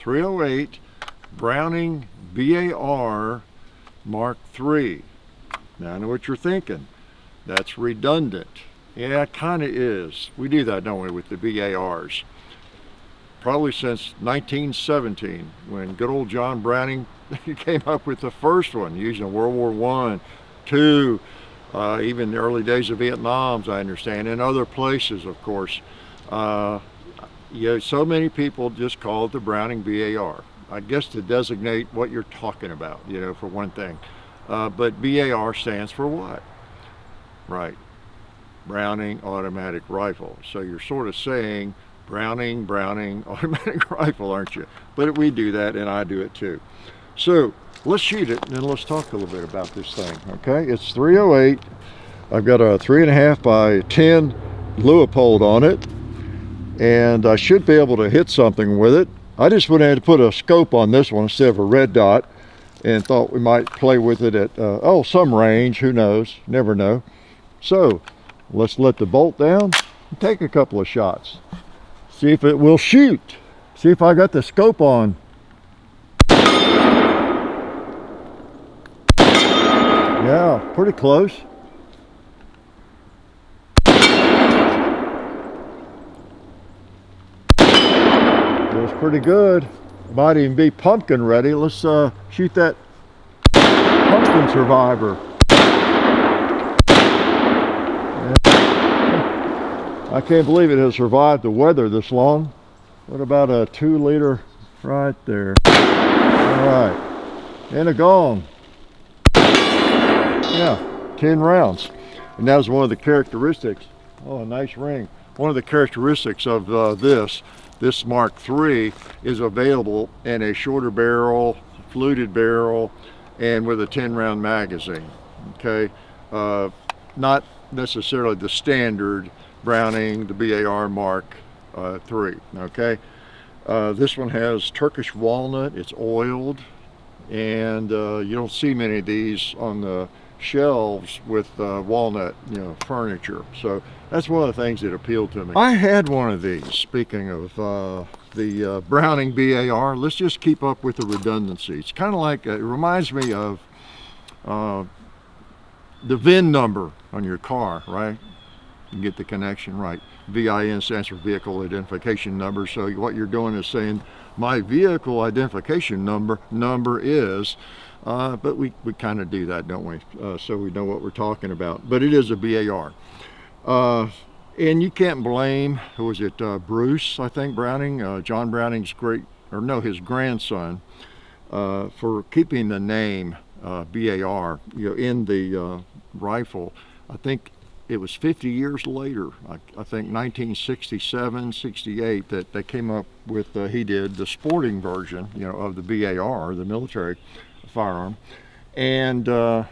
308 Browning BAR Mark III. Now I know what you're thinking. That's redundant. Yeah, it kind of is. We do that, don't we, with the BARs? Probably since 1917, when good old John Browning came up with the first one, using World War I, II, even the early days of Vietnam, as I understand, and other places, of course. So many people just call it the Browning BAR. I guess to designate what you're talking about, for one thing. But BAR stands for what? Right, Browning Automatic Rifle. So you're sort of saying Browning Automatic Rifle, aren't you? But we do that, and I do it too. So let's shoot it, and then let's talk a little bit about this thing, okay? It's 308. I've got a 3.5 by 10 Leupold on it, and I should be able to hit something with it. I just went ahead to put a scope on this one instead of a red dot, and thought we might play with it at some range. Who knows? Never know. So let's let the bolt down and take a couple of shots, see if it will shoot, see if I got the scope on. Yeah, pretty close. Feels pretty good. Might even be pumpkin ready. Let's shoot that pumpkin survivor. I can't believe it has survived the weather this long. What about a 2 liter right there? All right, and a gong. Yeah, 10 rounds. And that was one of the characteristics. Oh, a nice ring. One of the characteristics of this Mark III is available in a shorter barrel, fluted barrel, and with a 10-round magazine. Okay, not necessarily the standard Browning, the BAR Mark III. Okay, this one has Turkish walnut. It's oiled, and you don't see many of these on the shelves with walnut, furniture. So that's one of the things that appealed to me. I had one of these. Speaking of the Browning BAR, let's just keep up with the redundancy. It's kind of like it reminds me of the VIN number on your car, right? You get the connection right. VIN stands for vehicle identification number. So what you're doing is saying my vehicle identification number is, but we kind of do that, don't we? So we know what we're talking about. But it is a BAR. And you can't blame, who was it, Bruce, I think, Browning, John Browning's his grandson, for keeping the name BAR, in the rifle. I think it was 50 years later, I think 1967, 68, that they came up with, he did the sporting version, of the BAR, the military firearm. And I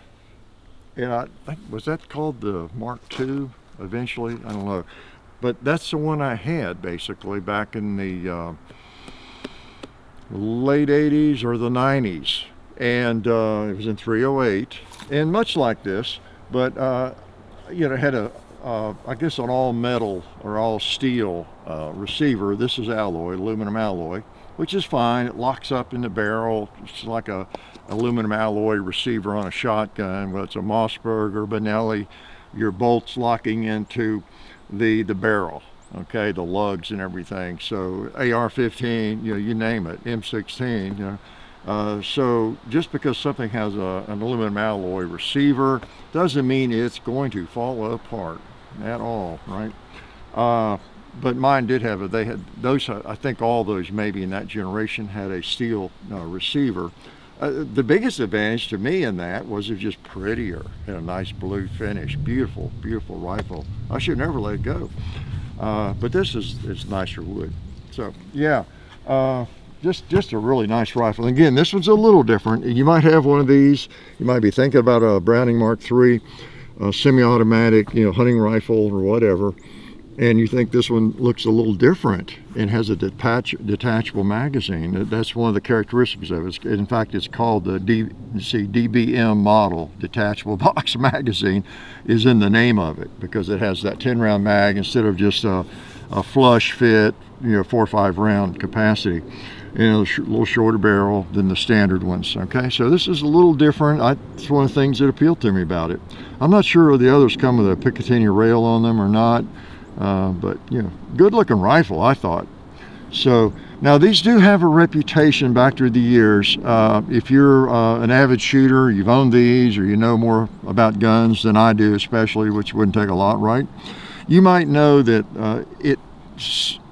think, was that called the Mark II eventually? I don't know. But that's the one I had, basically, back in the late 80s or the 90s. And it was in 308. And much like this, but it had I guess an all metal or all steel receiver. This is alloy, aluminum alloy, which is fine. It locks up in the barrel. It's like a aluminum alloy receiver on a shotgun, whether it's a Mossberg or Benelli. Your bolts locking into the barrel, okay, the lugs and everything. So AR-15, you name it, M16, so just because something has an aluminum alloy receiver doesn't mean it's going to fall apart at all, right? But mine did have it. They had those. I think all those maybe in that generation had a steel receiver. The biggest advantage to me in that was it was just prettier, had a nice blue finish, beautiful, beautiful rifle. I should never let it go. But this is nicer wood. So yeah. Just a really nice rifle. And again, this one's a little different. You might have one of these. You might be thinking about a Browning Mark III, semi-automatic, hunting rifle or whatever, and you think this one looks a little different and has a detachable magazine. That's one of the characteristics of it. In fact, it's called the DBM model, detachable box magazine, is in the name of it because it has that 10-round mag instead of just a flush fit, 4 or 5 round capacity. and a little shorter barrel than the standard ones. Okay, so this is a little different. It's one of the things that appealed to me about it. I'm not sure if the others come with a Picatinny rail on them or not, but you know, good looking rifle, I thought. So now these do have a reputation back through the years. If you're an avid shooter, you've owned these, or you know more about guns than I do, especially, which wouldn't take a lot, right? You might know that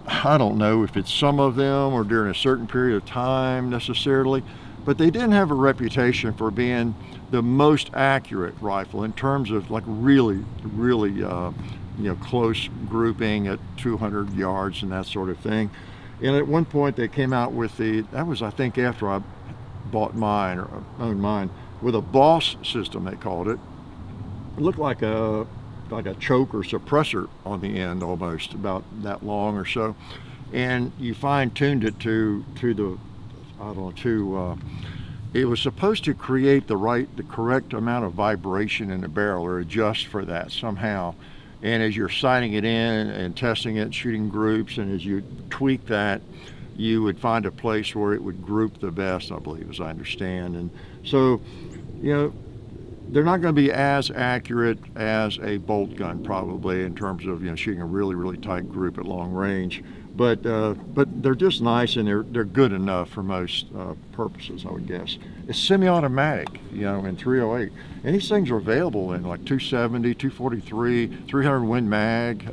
I don't know if it's some of them or during a certain period of time necessarily, but they didn't have a reputation for being the most accurate rifle in terms of like really you know, close grouping at 200 yards and that sort of thing. And at one point they came out with that was I think after I bought mine or owned mine, with a Boss system, they called it. It looked like a choke or suppressor on the end, almost about that long or so. And you fine-tuned it to the, I don't know, it was supposed to create the correct amount of vibration in the barrel, or adjust for that somehow. And as you're sighting it in and testing it, shooting groups, and as you tweak that, you would find a place where it would group the best, I believe, as I understand. And so, you know, they're not going to be as accurate as a bolt gun probably in terms of, you know, shooting a really tight group at long range. But they're just nice, and they're good enough for most purposes, I would guess. It's semi-automatic, you know, in 308, and these things are available in like 270, 243, 300 Win Mag.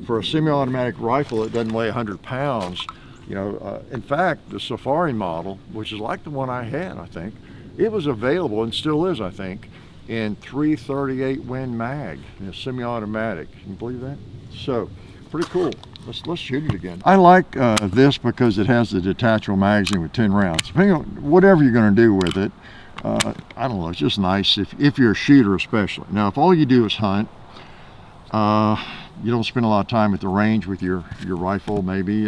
For a semi-automatic rifle, it doesn't weigh 100 pounds. You know, in fact, the Safari model, which is like the one I had, I think, it was available and still is, I think, in 338 Win Mag, in a semi-automatic. Can you believe that? So, pretty cool. Let's shoot it again. I like this because it has the detachable magazine with 10 rounds. Depending on whatever you're going to do with it, I don't know, it's just nice if you're a shooter especially. Now, if all you do is hunt, you don't spend a lot of time at the range with your rifle, maybe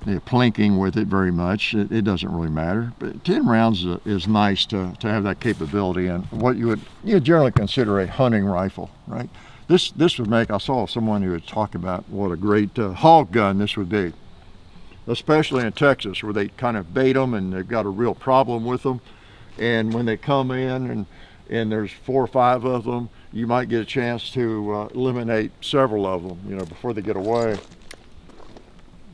plinking with it very much, it doesn't really matter. But 10 rounds is nice to have that capability, and what you generally consider a hunting rifle, right? This would make, I saw someone who would talk about what a great hog gun this would be, especially in Texas where they kind of bait them and they've got a real problem with them. And when they come in and there's 4 or 5 of them, you might get a chance to eliminate several of them, you know, before they get away,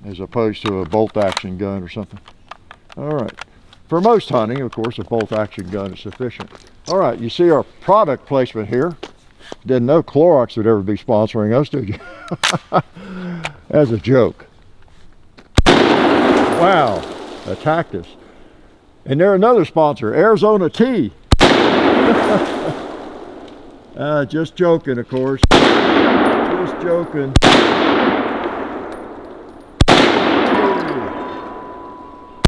as opposed to a bolt action gun or something. All right. For most hunting, of course, a bolt action gun is sufficient. All right, you see our product placement here. Didn't know Clorox would ever be sponsoring us, did you? As a joke. Wow, attacked us. And they're another sponsor, Arizona Tea. Just joking, of course. Just joking.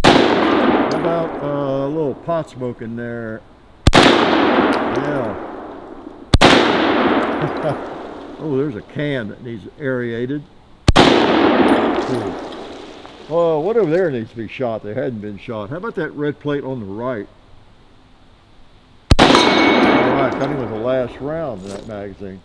How about a little pot smoke in there? Yeah. Oh, there's a can that needs aerated. Oh, what over there needs to be shot that hadn't been shot? How about that red plate on the right? All right, coming with the last round in that magazine.